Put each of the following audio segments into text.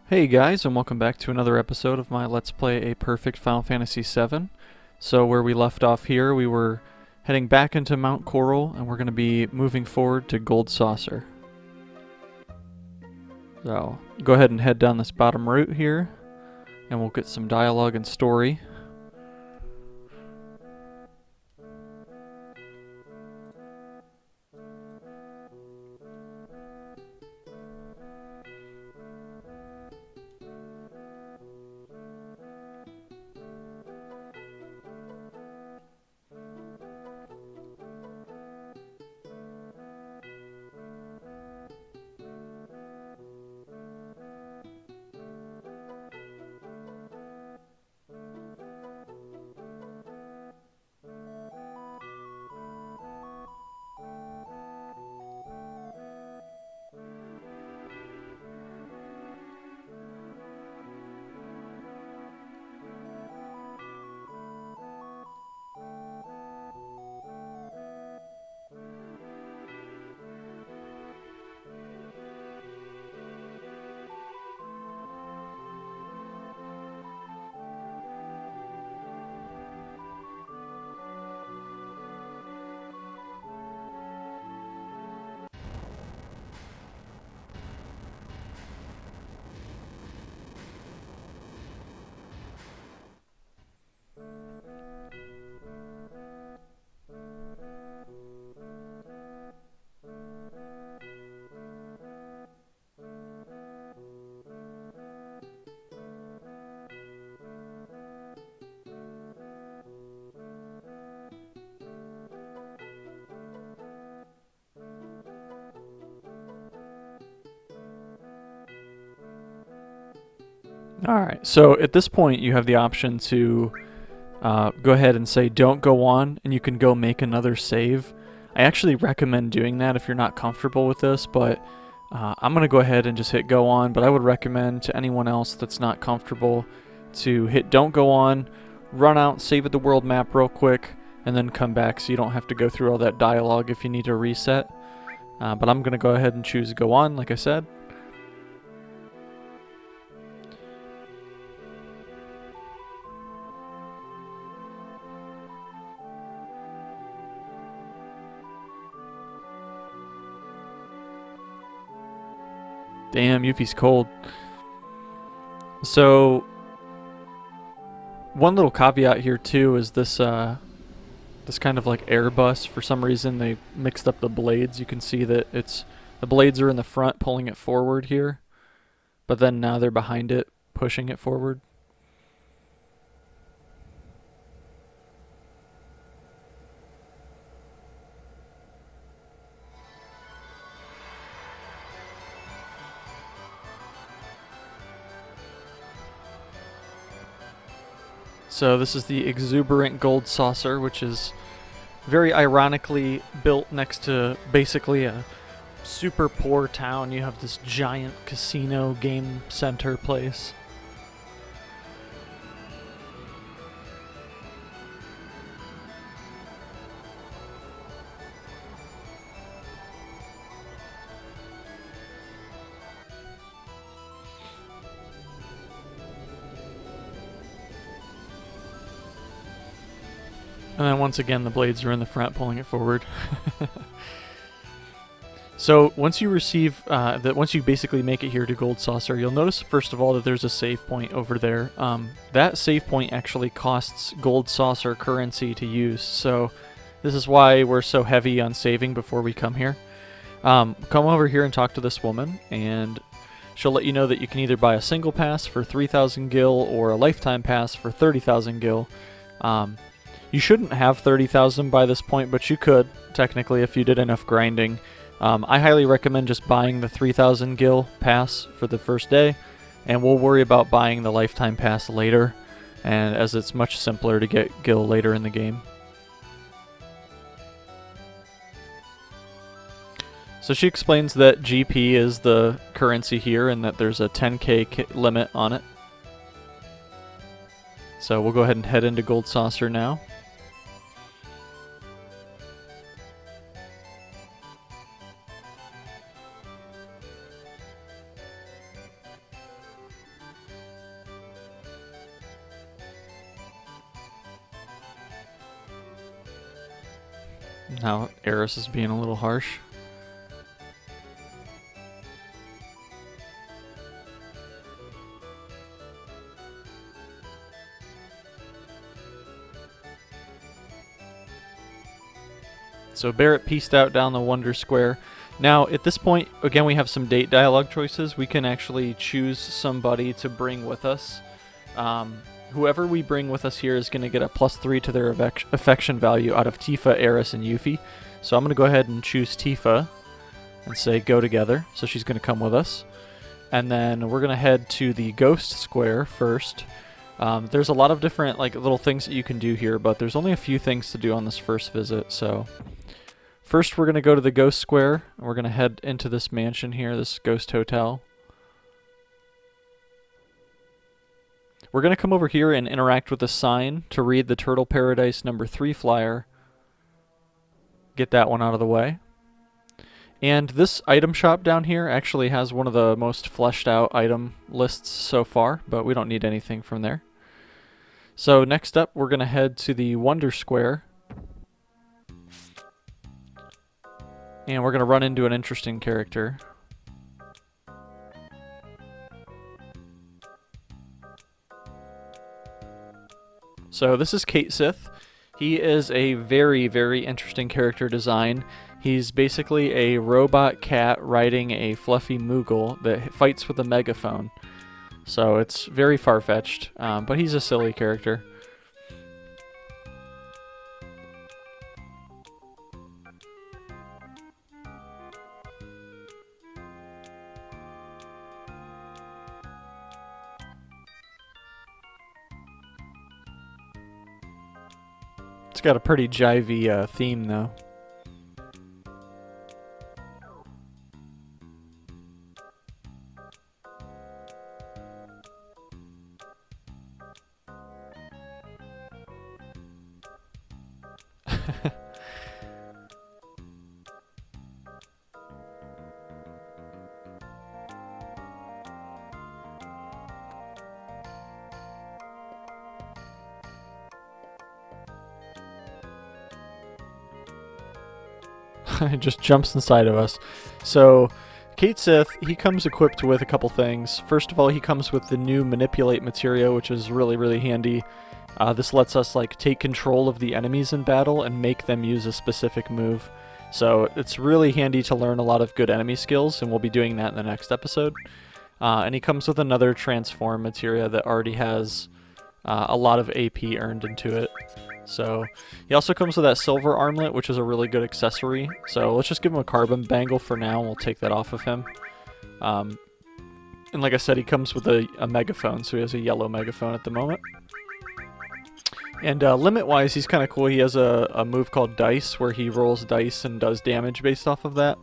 Hey guys, and welcome back to another episode of my Let's Play a Perfect Final Fantasy VII. So where we left off here, we were heading back into Mount Coral, and we're going to be moving forward to Gold Saucer. So go ahead and head down this bottom route here, and we'll get some dialogue and story. Alright, so at this point you have the option to go ahead and say don't go on, and you can go make another save. I actually recommend doing that if you're not comfortable with this, but I'm going to go ahead and just hit go on, but I would recommend to anyone else that's not comfortable to hit don't go on, run out, save at the world map real quick, and then come back so you don't have to go through all that dialogue if you need to reset. But I'm going to go ahead and choose go on, like I said. Damn, Yuffie's cold. So, one little caveat here too is this this kind of like Airbus. For some reason, they mixed up the blades. You can see that the blades are in the front, pulling it forward here, but then now they're behind it, pushing it forward. So this is the exuberant gold saucer, which is very ironically built next to basically a super poor town. You have this giant casino game center place. And then once again, the blades are in the front, pulling it forward. So once you receive once you basically make it here to Gold Saucer, you'll notice first of all that there's a save point over there. That save point actually costs Gold Saucer currency to use. So this is why we're so heavy on saving before we come here. Come over here and talk to this woman, and she'll let you know that you can either buy a single pass for 3,000 gil or a lifetime pass for 30,000 gil. You shouldn't have 30,000 by this point, but you could, technically, if you did enough grinding. I highly recommend just buying the 3,000 gil pass for the first day, and we'll worry about buying the lifetime pass later, and as it's much simpler to get gil later in the game. So she explains that GP is the currency here and that there's a 10k limit on it. So we'll go ahead and head into Gold Saucer now. Now Eris is being a little harsh. So Barrett pieced out down the Wonder Square. Now, at this point, again, we have some date dialogue choices. We can actually choose somebody to bring with us. Whoever we bring with us here is going to get a +3 to their affection value out of Tifa, Eris, and Yuffie. So I'm going to go ahead and choose Tifa and say go together. So she's going to come with us. And then we're going to head to the Ghost Square first. There's a lot of different little things that you can do here, but there's only a few things to do on this first visit. So first we're going to go to the Ghost Square. And we're going to head into this mansion here, this ghost hotel. We're going to come over here and interact with the sign to read the Turtle Paradise #3 flyer. Get that one out of the way. And this item shop down here actually has one of the most fleshed out item lists so far, but we don't need anything from there. So next up, we're going to head to the Wonder Square. And we're going to run into an interesting character. So this is Kate Sith. He is a very, very interesting character design. He's basically a robot cat riding a fluffy Moogle that fights with a megaphone. So it's very far-fetched, but he's a silly character. It's got a pretty jivey theme, though. It just jumps inside of us. So Kate Sith, he comes equipped with a couple things. First of all, he comes with the new Manipulate materia, which is really, really handy. This lets us take control of the enemies in battle and make them use a specific move. So it's really handy to learn a lot of good enemy skills, and we'll be doing that in the next episode. And he comes with another Transform materia that already has a lot of AP earned into it. So he also comes with that silver armlet, which is a really good accessory. So let's just give him a carbon bangle for now, and we'll take that off of him. And like I said, he comes with a megaphone, so he has a yellow megaphone at the moment. And limit-wise, he's kind of cool. He has a move called Dice, where he rolls dice and does damage based off of that.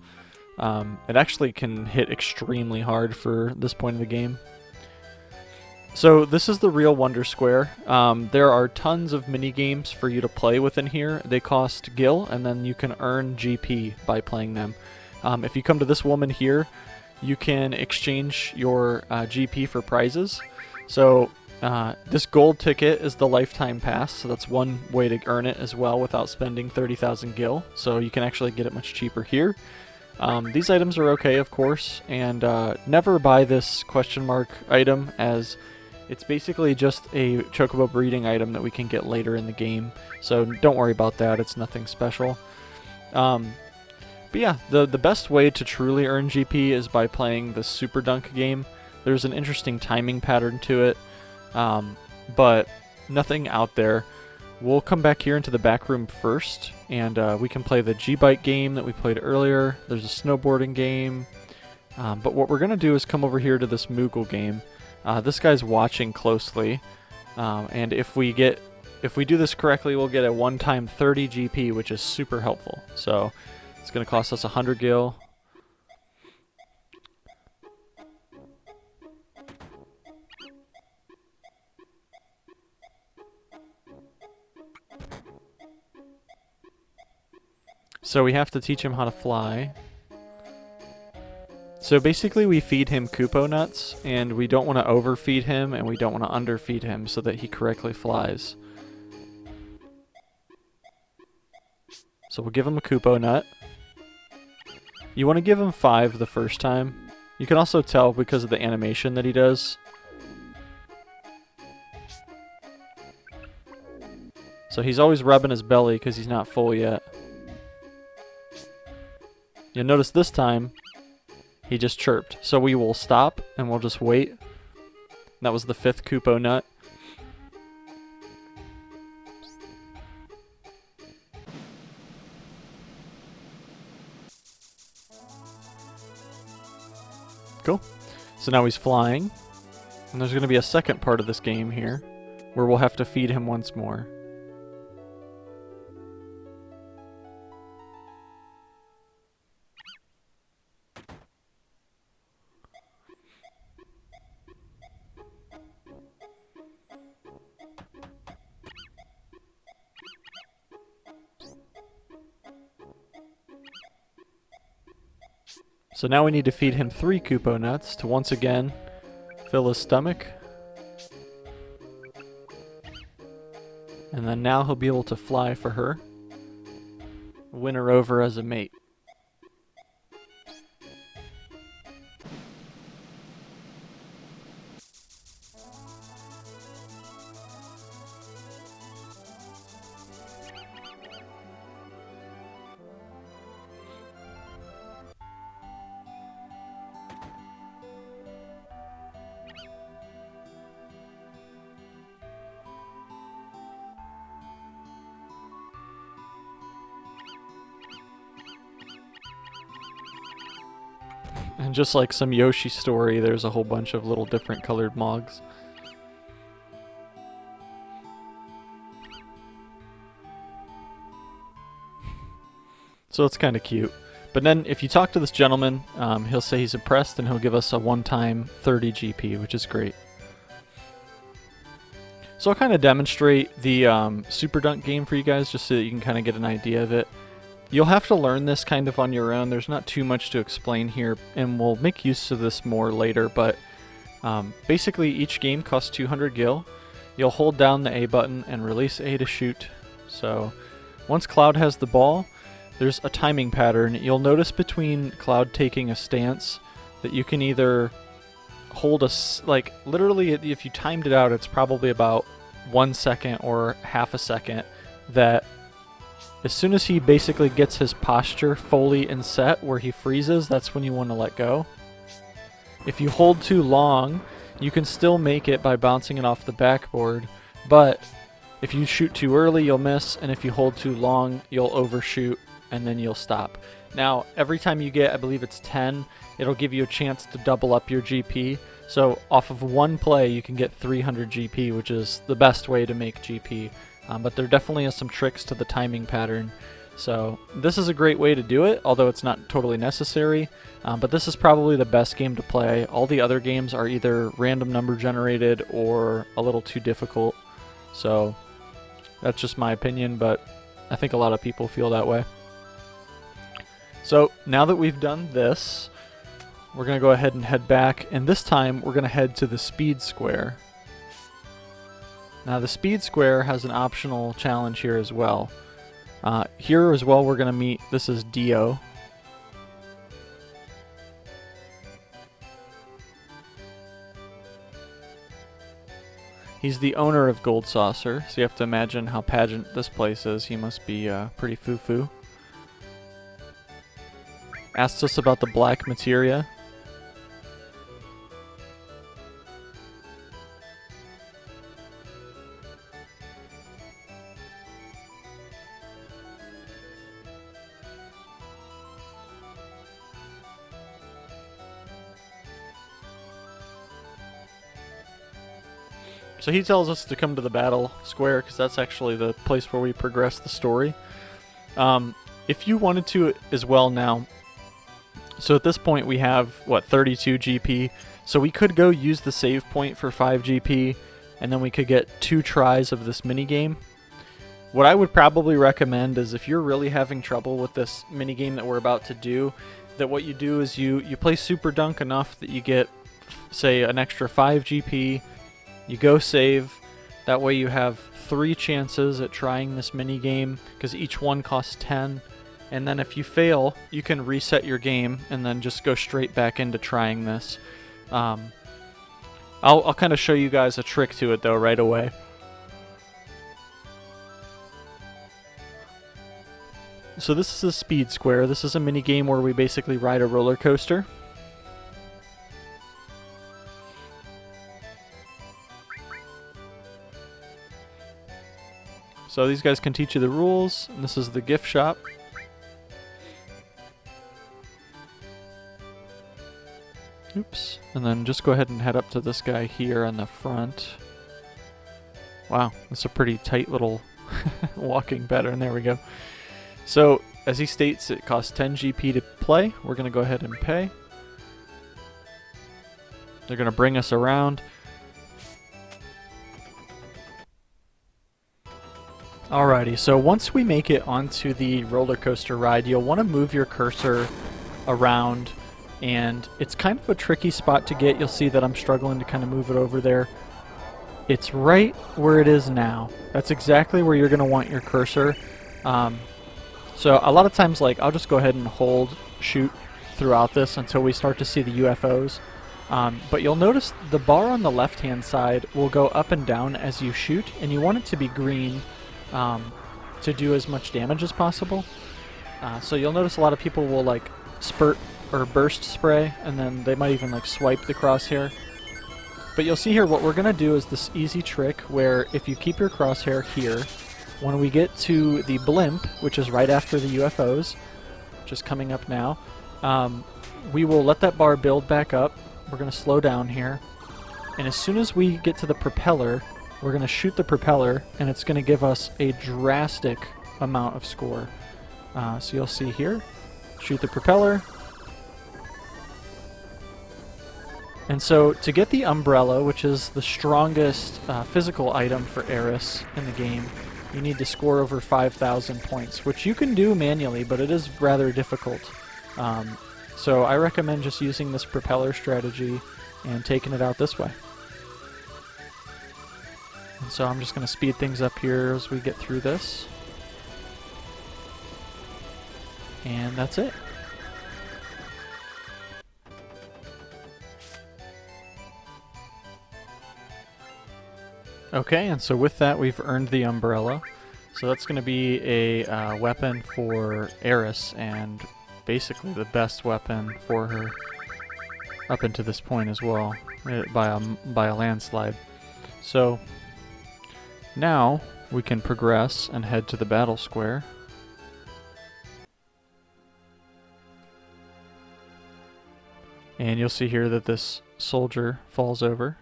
It actually can hit extremely hard for this point of the game. So this is the real Wonder Square. There are tons of mini-games for you to play within here. They cost gil, and then you can earn GP by playing them. If you come to this woman here, you can exchange your GP for prizes. So this gold ticket is the lifetime pass, so that's one way to earn it as well without spending 30,000 gil. So you can actually get it much cheaper here. These items are okay, of course, and never buy this question mark item, as it's basically just a chocobo breeding item that we can get later in the game. So don't worry about that, it's nothing special. But yeah, the best way to truly earn GP is by playing the Super Dunk game. There's an interesting timing pattern to it, but nothing out there. We'll come back here into the back room first, and we can play the G-Bike game that we played earlier. There's a snowboarding game, but what we're going to do is come over here to this Moogle game. This guy's watching closely, and if we do this correctly, we'll get a one-time 30 GP, which is super helpful. So it's going to cost us 100 gil. So we have to teach him how to fly. So basically we feed him Koopo nuts, and we don't want to overfeed him and we don't want to underfeed him so that he correctly flies. So we'll give him a Kupo Nut. You want to give him 5 the first time. You can also tell because of the animation that he does. So he's always rubbing his belly because he's not full yet. You'll notice this time, he just chirped. So we will stop and we'll just wait. That was the 5th Kupo Nut. Cool. So now he's flying. And there's going to be a second part of this game here where we'll have to feed him once more. So now we need to feed him 3 Kupo Nuts to once again fill his stomach. And then now he'll be able to fly for her. Win her over as a mate. And just like some Yoshi story, there's a whole bunch of little different colored Mogs. So it's kind of cute. But then if you talk to this gentleman, he'll say he's impressed and he'll give us a one-time 30 GP, which is great. So I'll kind of demonstrate the Super Dunk game for you guys just so that you can kind of get an idea of it. You'll have to learn this kind of on your own. There's not too much to explain here, and we'll make use of this more later, but basically each game costs 200 gil. You'll hold down the A button and release A to shoot. So once Cloud has the ball, there's a timing pattern. You'll notice between Cloud taking a stance that you can either hold like literally if you timed it out, it's probably about 1 second or half a second that as soon as he basically gets his posture fully in set where he freezes, that's when you want to let go. If you hold too long, you can still make it by bouncing it off the backboard, but if you shoot too early, you'll miss, and if you hold too long, you'll overshoot, and then you'll stop. Now, every time you get, I believe it's 10, it'll give you a chance to double up your GP. So off of one play, you can get 300 GP, which is the best way to make GP. But there definitely is some tricks to the timing pattern. So this is a great way to do it, although it's not totally necessary. But this is probably the best game to play. All the other games are either random number generated or a little too difficult. So that's just my opinion, but I think a lot of people feel that way. So now that we've done this, we're going to go ahead and head back, and this time we're going to head to the speed square. Now the speed square has an optional challenge here as well. Here as well we're going to meet, this is Dio. He's the owner of Gold Saucer, so you have to imagine how pageant this place is. He must be pretty foo-foo. Asked us about the black materia. So he tells us to come to the battle square because that's actually the place where we progress the story. If you wanted to as well now, so at this point we have, what, 32 GP. So we could go use the save point for 5 GP, and then we could get 2 tries of this minigame. What I would probably recommend is if you're really having trouble with this minigame that we're about to do, that what you do is you play Super Dunk enough that you get, say, an extra 5 GP. You go save, that way you have 3 chances at trying this mini game because each one costs 10. And then if you fail, you can reset your game and then just go straight back into trying this. I'll kind of show you guys a trick to it though right away. So this is a speed square. This is a mini game where we basically ride a roller coaster. So these guys can teach you the rules. And this is the gift shop. Oops. And then just go ahead and head up to this guy here on the front. Wow, that's a pretty tight little walking pattern. There we go. So, as he states, it costs 10 GP to play. We're going to go ahead and pay. They're going to bring us around. Alrighty, so once we make it onto the roller coaster ride, you'll want to move your cursor around. And it's kind of a tricky spot to get. You'll see that I'm struggling to kind of move it over there. It's right where it is now. That's exactly where you're going to want your cursor. So a lot of times, like, I'll just go ahead and hold shoot throughout this until we start to see the UFOs. But you'll notice the bar on the left-hand side will go up and down as you shoot, and you want it to be green to do as much damage as possible. So you'll notice a lot of people will, like, spurt or burst spray, and then they might even like swipe the crosshair. But you'll see here what we're going to do is this easy trick where if you keep your crosshair here, when we get to the blimp, which is right after the UFOs, which is coming up now, we will let that bar build back up. We're going to slow down here, and as soon as we get to the propeller, we're going to shoot the propeller, and it's going to give us a drastic amount of score. So you'll see here, shoot the propeller. And so to get the umbrella, which is the strongest physical item for Eris in the game, you need to score over 5,000 points, which you can do manually, but it is rather difficult. So I recommend just using this propeller strategy and taking it out this way. And so I'm just going to speed things up here as we get through this. And that's it. Okay, and so with that, we've earned the umbrella. So that's going to be a weapon for Eris, and basically the best weapon for her up into this point as well, by a landslide. So now we can progress and head to the battle square. And you'll see here that this soldier falls over.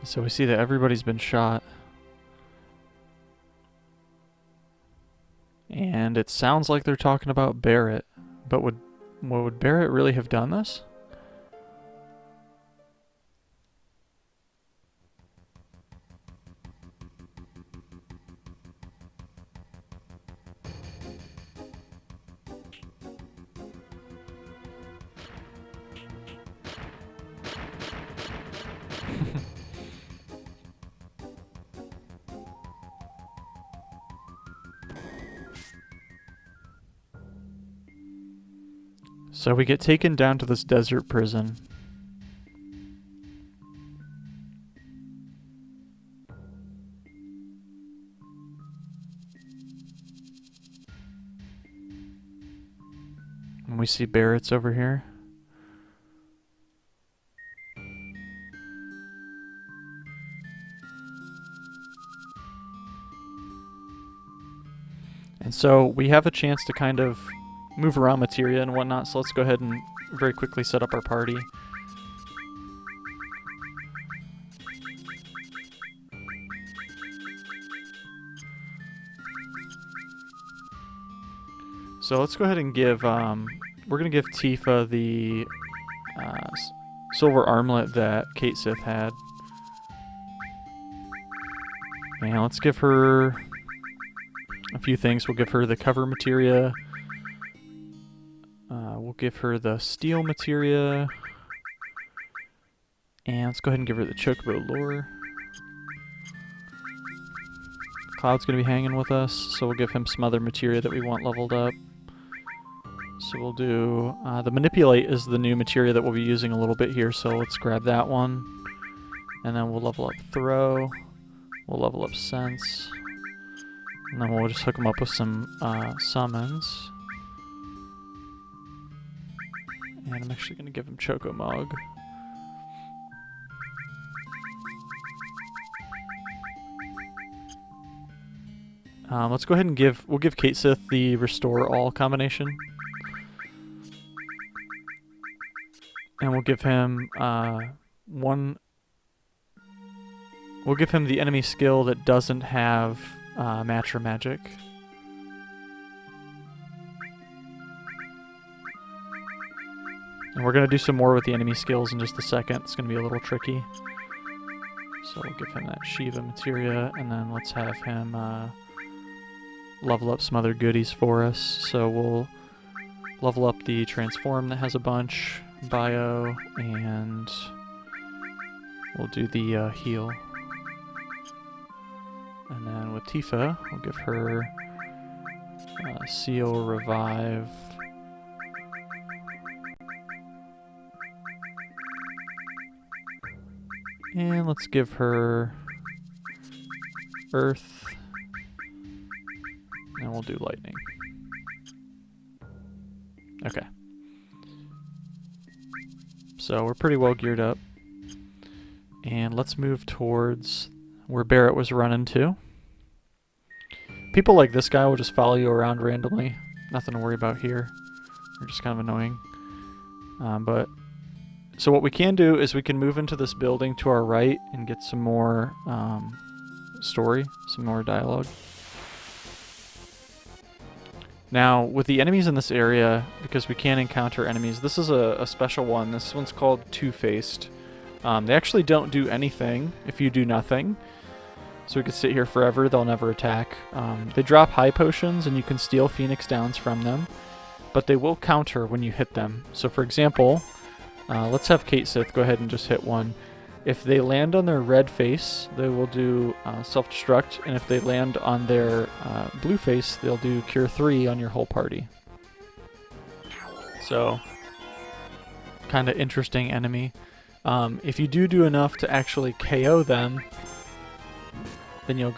So we see that everybody's been shot. And it sounds like they're talking about Barrett. But would Barrett really have done this? So we get taken down to this desert prison. And we see Barrett's over here. And so we have a chance to kind of move around materia and whatnot, so let's go ahead and very quickly set up our party. So let's go ahead and give, we're going to give Tifa the silver armlet that Kate Sith had. And let's give her a few things. We'll give her the cover materia. We'll give her the steel materia. And let's go ahead and give her the chocobo lore. Cloud's going to be hanging with us, so we'll give him some other materia that we want leveled up. So we'll do... the manipulate is the new materia that we'll be using a little bit here, so let's grab that one. And then we'll level up throw. We'll level up sense. And then we'll just hook him up with some summons. And I'm actually going to give him Chocomog. Let's go ahead and we'll give Kate Sith the Restore All combination. And we'll give him we'll give him the enemy skill that doesn't have Match or Magic. And we're going to do some more with the enemy skills in just a second. It's going to be a little tricky. So we'll give him that Shiva materia, and then let's have him level up some other goodies for us. So we'll level up the Transform that has a bunch, Bio, and we'll do the Heal. And then with Tifa, we'll give her Seal, Revive. And let's give her Earth. And we'll do Lightning. Okay. So we're pretty well geared up. And let's move towards where Barrett was running to. People like this guy will just follow you around randomly. Nothing to worry about here. They're just kind of annoying. So what we can do is we can move into this building to our right and get some more story, some more dialogue. Now, with the enemies in this area, because we can encounter enemies, this is a special one. This one's called Two-Faced. They actually don't do anything if you do nothing. So we could sit here forever, they'll never attack. They drop high potions and you can steal Phoenix Downs from them, but they will counter when you hit them. So for example, let's have Kate Sith go ahead and just hit one. If they land on their red face, they will do self-destruct, and if they land on their blue face, they'll do Cure 3 on your whole party. So, kind of interesting enemy. If you do enough to actually KO them, then you'll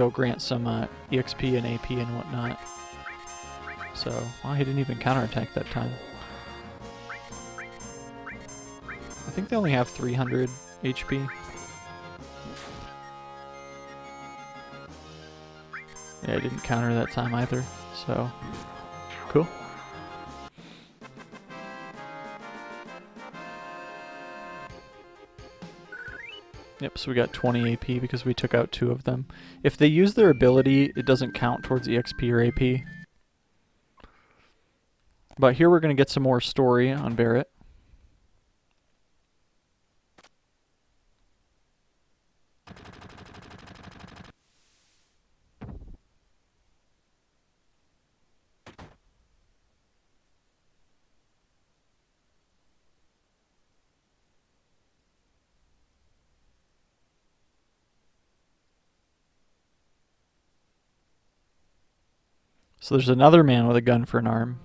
grant some EXP and AP and whatnot. So, well, he didn't even counterattack that time. I think they only have 300 HP. Yeah, I didn't counter that time either, so cool. Yep, so we got 20 AP because we took out 2 of them. If they use their ability, it doesn't count towards EXP or AP. But here we're going to get some more story on Barrett. So there's another man with a gun for an arm.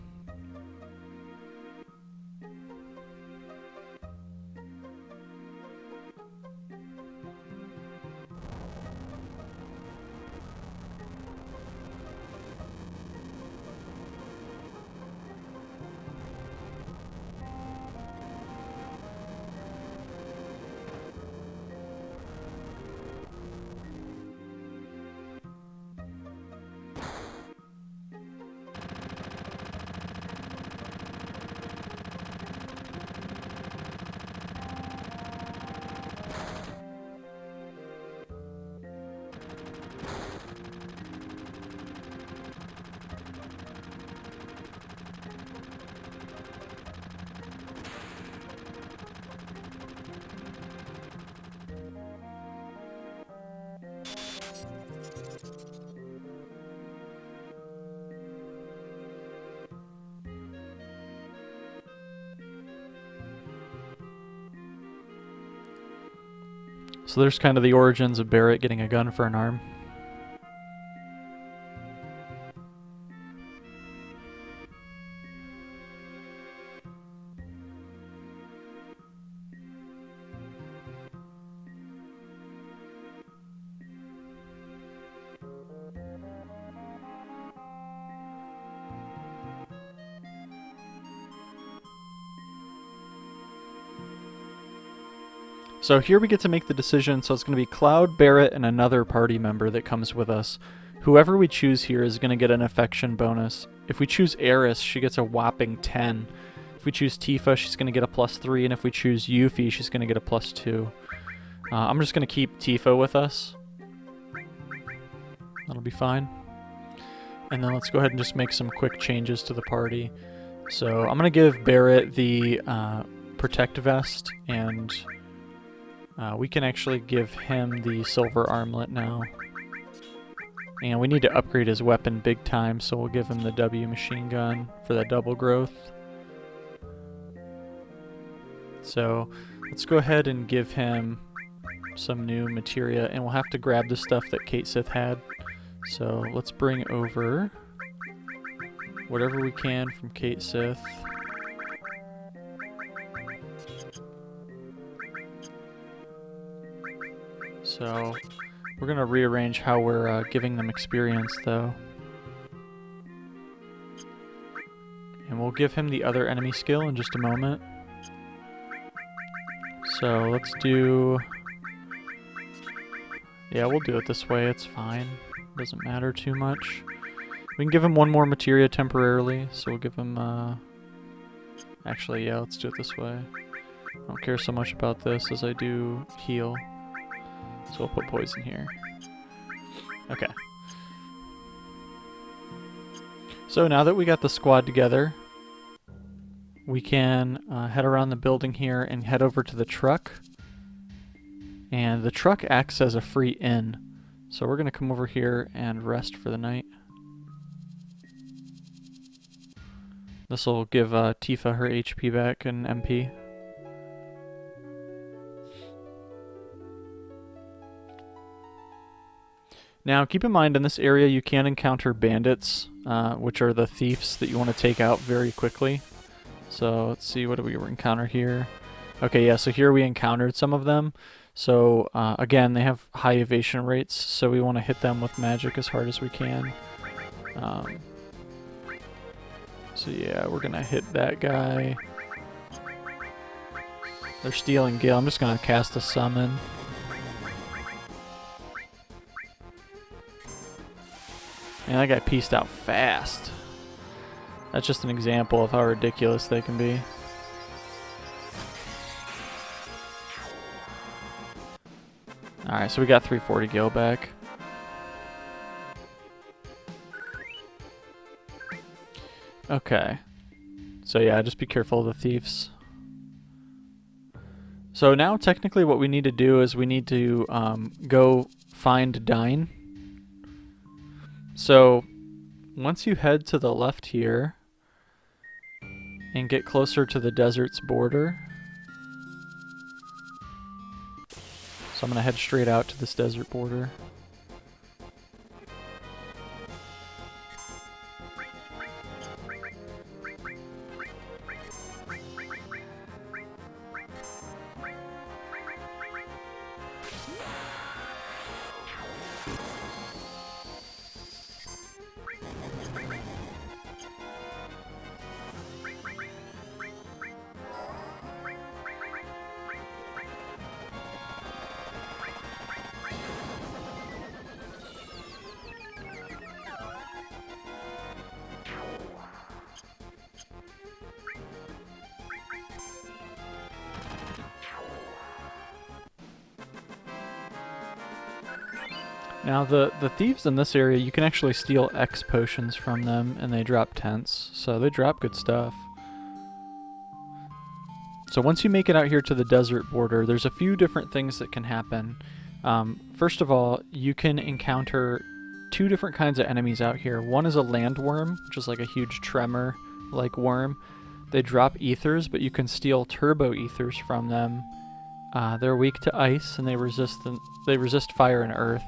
So there's kind of the origins of Barrett getting a gun for an arm. So here we get to make the decision, so it's going to be Cloud, Barrett, and another party member that comes with us. Whoever we choose here is going to get an affection bonus. If we choose Eris, she gets a whopping 10. If we choose Tifa, she's going to get a +3, and if we choose Yuffie, she's going to get a +2. I'm just going to keep Tifa with us. That'll be fine. And then let's go ahead and just make some quick changes to the party. So I'm going to give Barrett the Protect Vest, and we can actually give him the silver armlet now. And we need to upgrade his weapon big time, so we'll give him the W machine gun for that double growth. So let's go ahead and give him some new materia, and we'll have to grab the stuff that Kate Sith had. So let's bring over whatever we can from Kate Sith. So we're going to rearrange how we're giving them experience, though. And we'll give him the other enemy skill in just a moment. So let's do... Yeah, we'll do it this way. It's fine. Doesn't matter too much. We can give him one more materia temporarily, so we'll give him... Actually, yeah, let's do it this way. I don't care so much about this as I do heal. So we'll put poison here. Okay. So now that we got the squad together, we can head around the building here and head over to the truck. And the truck acts as a free inn. So we're going to come over here and rest for the night. This will give Tifa her HP back and MP. Now, keep in mind, in this area you can encounter bandits, which are the thieves that you want to take out very quickly. So, let's see, what do we encounter here? Okay, yeah, so here we encountered some of them. So, again, they have high evasion rates, so we want to hit them with magic as hard as we can. So, yeah, we're going to hit that guy. They're stealing Gale. I'm just going to cast a summon. Man, that guy pieced out fast. That's just an example of how ridiculous they can be. Alright, so we got 340 Gil back. Okay. So yeah, just be careful of the thieves. So now technically what we need to do is we need to go find Dine. So once you head to the left here and get closer to the desert's border, so I'm going to head straight out to this desert border. Now the thieves in this area, you can actually steal X potions from them and they drop tents, so they drop good stuff. So once you make it out here to the desert border, there's a few different things that can happen. First of all, you can encounter two different kinds of enemies out here. One is a landworm, which is like a huge tremor-like worm. They drop ethers, but you can steal turbo ethers from them They're weak to ice, and they resist fire and earth.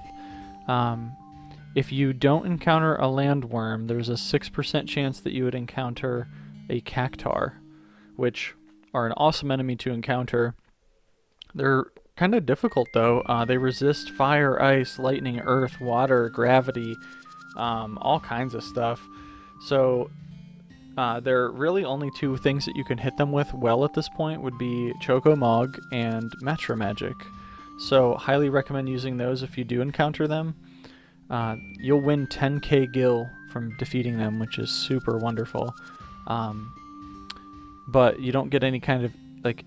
If you don't encounter a landworm, there's a 6% chance that you would encounter a cactar, which are an awesome enemy to encounter. They're kind of difficult though. They resist fire, ice, lightning, earth, water, gravity, all kinds of stuff. So there are really only two things that you can hit them with well at this point would be Choco Mog and Metro Magic. So highly recommend using those if you do encounter them. You'll win 10k gil from defeating them, which is super wonderful. But you don't get any kind of like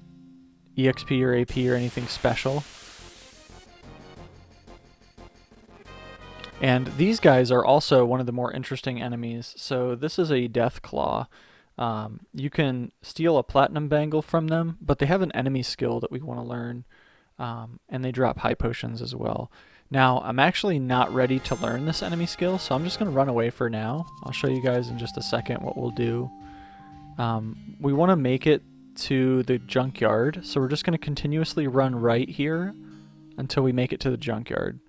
EXP or AP or anything special. And these guys are also one of the more interesting enemies. So this is a Death Claw. You can steal a Platinum Bangle from them, but they have an enemy skill that we want to learn. And they drop high potions as well. Now, I'm actually not ready to learn this enemy skill, so I'm just going to run away for now. I'll show you guys in just a second what we'll do. We want to make it to the junkyard, so we're just going to continuously run right here until we make it to the junkyard.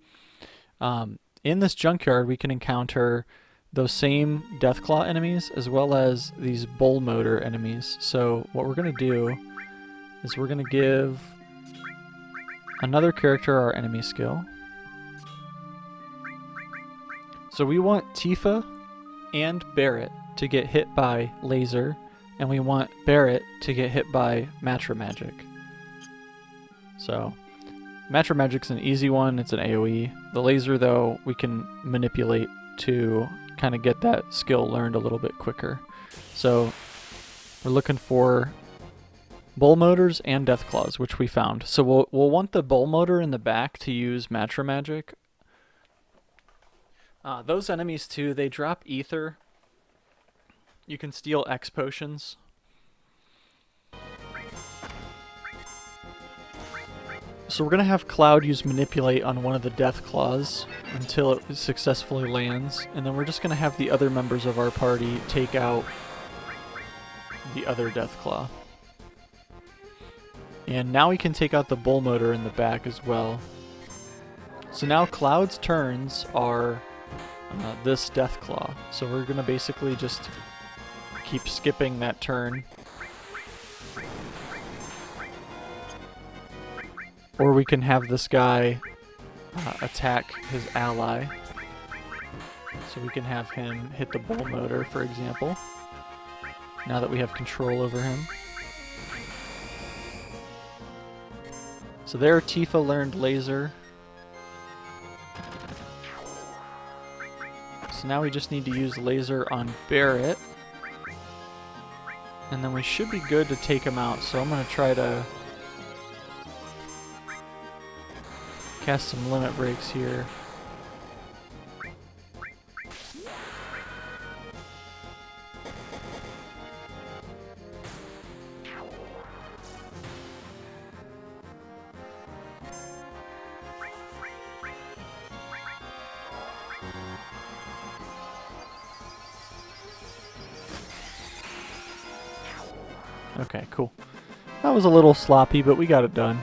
In this junkyard, we can encounter those same Deathclaw enemies as well as these Bull Motor enemies. So what we're going to do is we're going to give another character our enemy skill. So we want Tifa and Barret to get hit by Laser, and we want Barret to get hit by Matra Magic. So Matra Magic's an easy one, it's an AoE. The Laser, though, we can manipulate to kind of get that skill learned a little bit quicker. So we're looking for Bull Motors and Deathclaws, which we found. So we'll want the Bull Motor in the back to use Matra Magic. Those enemies too, they drop ether. You can steal X potions. So we're going to have Cloud use Manipulate on one of the Deathclaws until it successfully lands, and then we're just going to have the other members of our party take out the other Deathclaw. And now we can take out the Bull Motor in the back as well. So now Cloud's turns are this Deathclaw. So we're going to basically just keep skipping that turn. Or we can have this guy attack his ally. So we can have him hit the Bull Motor, for example, now that we have control over him. So there, Tifa learned Laser. So now we just need to use Laser on Barret. And then we should be good to take him out. So I'm going to try to cast some limit breaks here. Okay, cool. That was a little sloppy, but we got it done.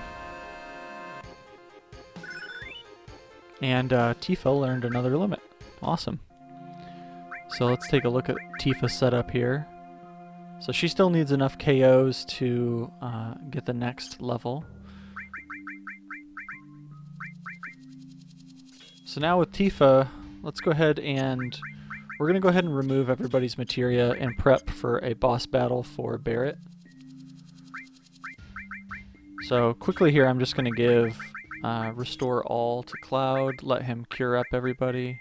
And Tifa learned another limit. Awesome. So let's take a look at Tifa's setup here. So she still needs enough KOs to get the next level. So now with Tifa, let's go ahead and we're going to go ahead and remove everybody's materia and prep for a boss battle for Barret. So quickly here, I'm just going to give Restore All to Cloud, let him cure up everybody.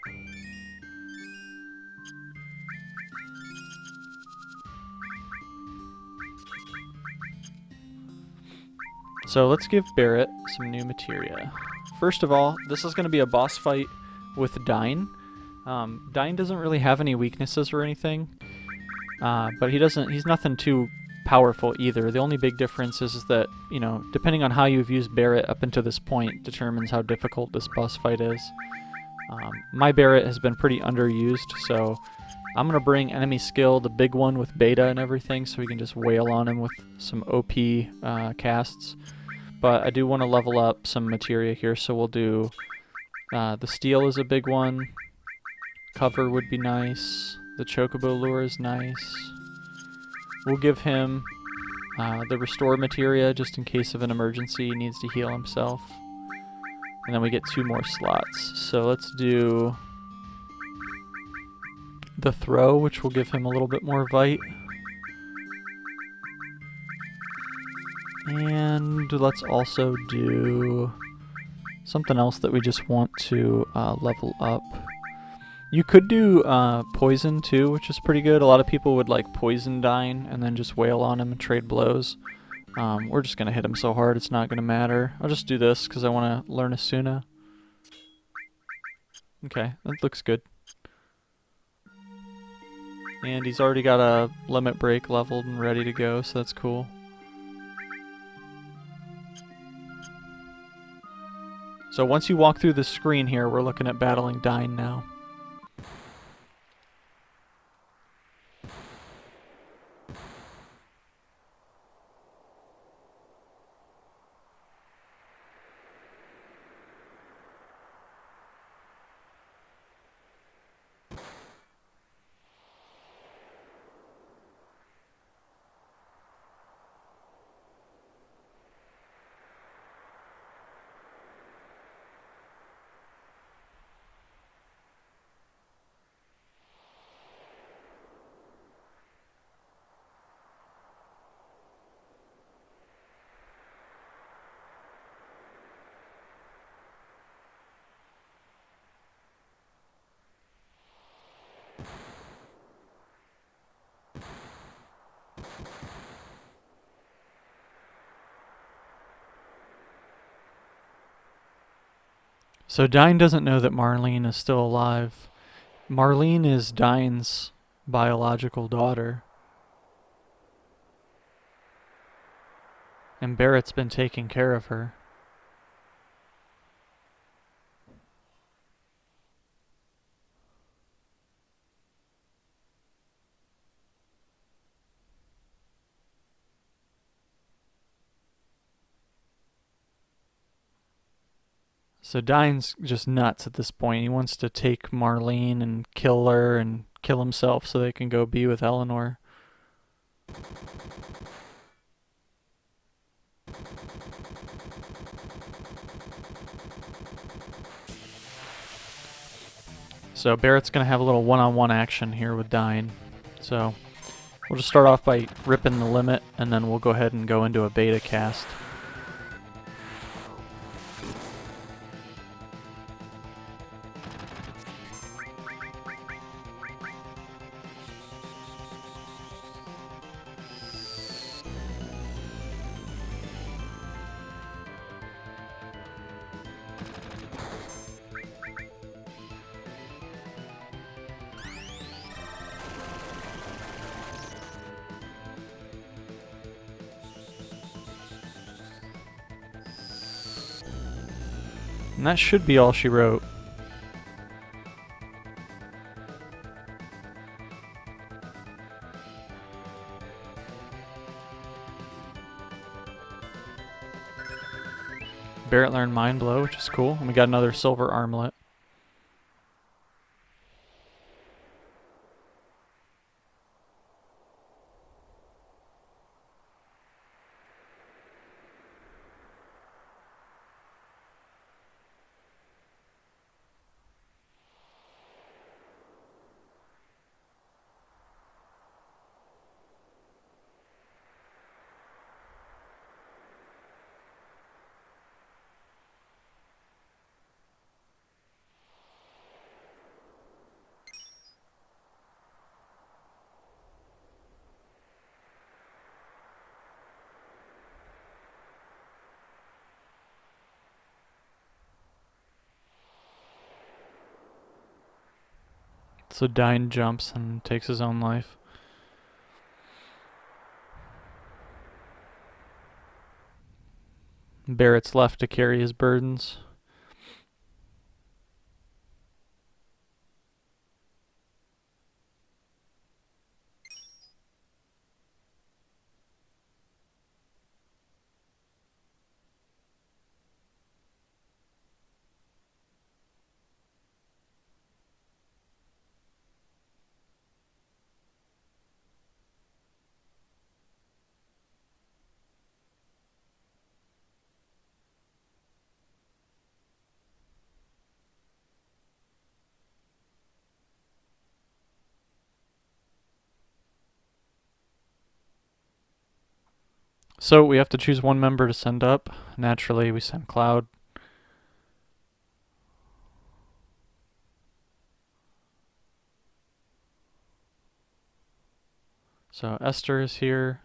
So let's give Barret some new materia. First of all, this is going to be a boss fight with Dyne. Dyne doesn't really have any weaknesses or anything, but he's nothing too powerful either. The only big difference is that, you know, depending on how you've used Barret up until this point determines how difficult this boss fight is. My Barret has been pretty underused, so I'm going to bring enemy skill, the big one with beta and everything, so we can just wail on him with some OP casts. but I do want to level up some materia here, so we'll do the steel is a big one. Cover would be nice. The chocobo lure is nice. We'll give him the restore materia just in case of an emergency he needs to heal himself. And then we get 2 more slots. So let's do the throw, which will give him a little bit more vite. And let's also do something else that we just want to level up. You could do poison too, which is pretty good. A lot of people would like poison Dine and then just wail on him and trade blows. We're just going to hit him so hard it's not going to matter. I'll just do this because I want to learn Asuna. Okay, that looks good. And he's already got a limit break leveled and ready to go, so that's cool. So once you walk through the screen here, we're looking at battling Dine now. So Dine doesn't know that Marlene is still alive. Marlene is Dine's biological daughter. And Barrett's been taking care of her. So Dine's just nuts at this point. He wants to take Marlene and kill her and kill himself so they can go be with Eleanor. So Barrett's going to have a little one-on-one action here with Dine. So we'll just start off by ripping the limit, and then we'll go ahead and go into a beta cast. And that should be all she wrote. Barrett learned Mind Blow, which is cool. And we got another silver armlet. So Dine jumps and takes his own life. Barrett's left to carry his burdens. So we have to choose one member to send up. Naturally, we send Cloud. So Esther is here.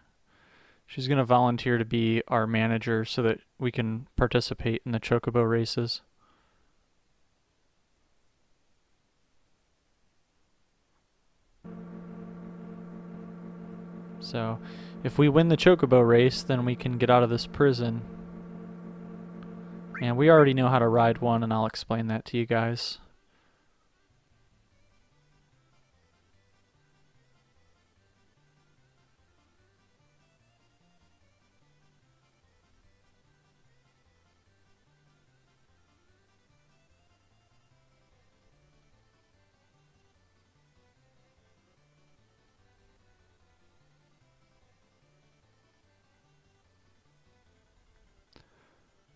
She's going to volunteer to be our manager so that we can participate in the Chocobo races. So if we win the Chocobo race, then we can get out of this prison. And we already know how to ride one, and I'll explain that to you guys.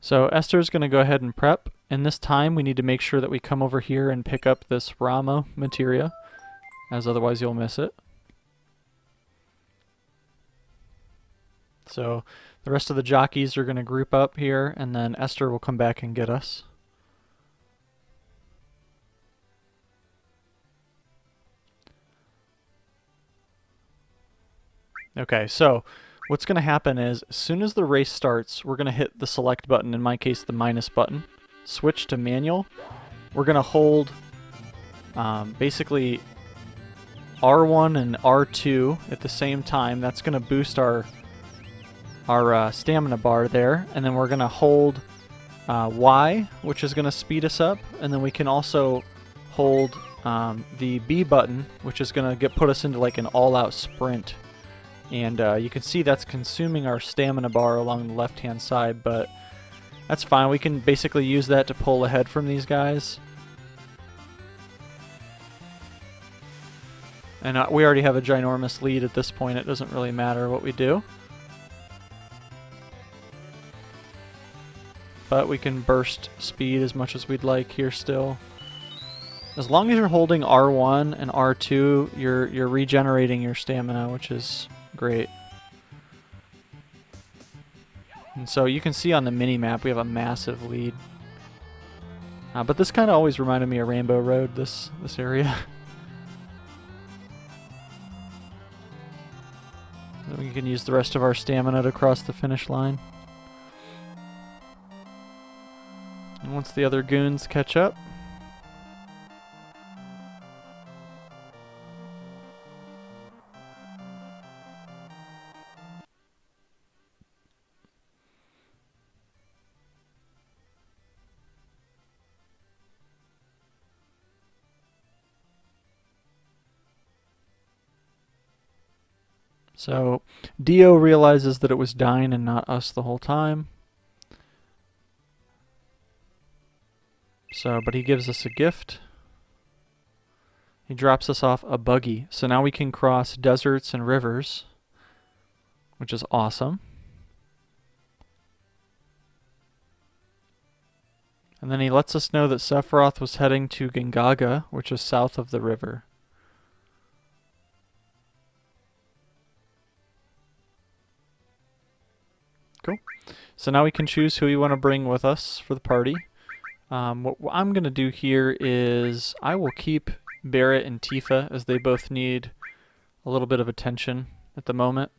So Esther's going to go ahead and prep, and this time we need to make sure that we come over here and pick up this Rama materia, as otherwise you'll miss it. So the rest of the jockeys are going to group up here, and then Esther will come back and get us. Okay, so what's going to happen is as soon as the race starts, we're going to hit the select button, in my case the minus button, switch to manual. We're going to hold basically R1 and R2 at the same time. That's going to boost our stamina bar there, and then we're going to hold Y, which is going to speed us up, and then we can also hold the B button, which is going to put us into like an all-out sprint. And you can see that's consuming our stamina bar along the left-hand side, but that's fine. We can basically use that to pull ahead from these guys. And we already have a ginormous lead at this point. It doesn't really matter what we do. But we can burst speed as much as we'd like here still. As long as you're holding R1 and R2, you're regenerating your stamina, which is great. And so you can see on the mini-map we have a massive lead. But this kind of always reminded me of Rainbow Road, this area. Then we can use the rest of our stamina to cross the finish line. And once the other goons catch up, so Dio realizes that it was Dyne and not us the whole time. So, but he gives us a gift. He drops us off a buggy. So now we can cross deserts and rivers, which is awesome. And then he lets us know that Sephiroth was heading to Gingaga, which is south of the river. Cool. So now we can choose who we want to bring with us for the party. What I'm going to do here is I will keep Barrett and Tifa, as they both need a little bit of attention at the moment.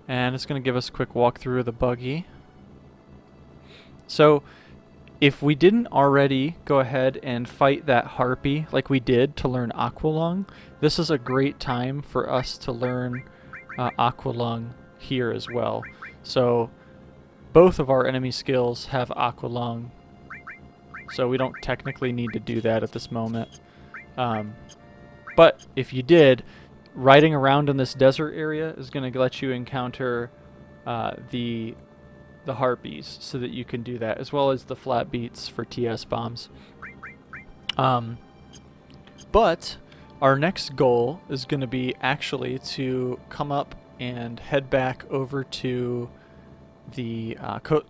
And it's going to give us a quick walkthrough of the buggy. So if we didn't already go ahead and fight that harpy like we did to learn Aqualung, this is a great time for us to learn Aqualung here as well. So both of our enemy skills have Aqualung, so we don't technically need to do that at this moment. But if you did, riding around in this desert area is going to let you encounter the harpies, so that you can do that, as well as the flat beats for TS bombs. But our next goal is going to be actually to come up and head back over to the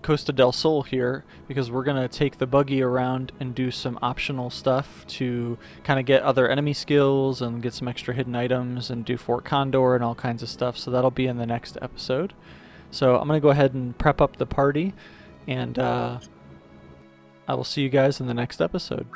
Costa del Sol here, because we're going to take the buggy around and do some optional stuff to kind of get other enemy skills and get some extra hidden items and do Fort Condor and all kinds of stuff. So that'll be in the next episode. So I'm going to go ahead and prep up the party, and I will see you guys in the next episode.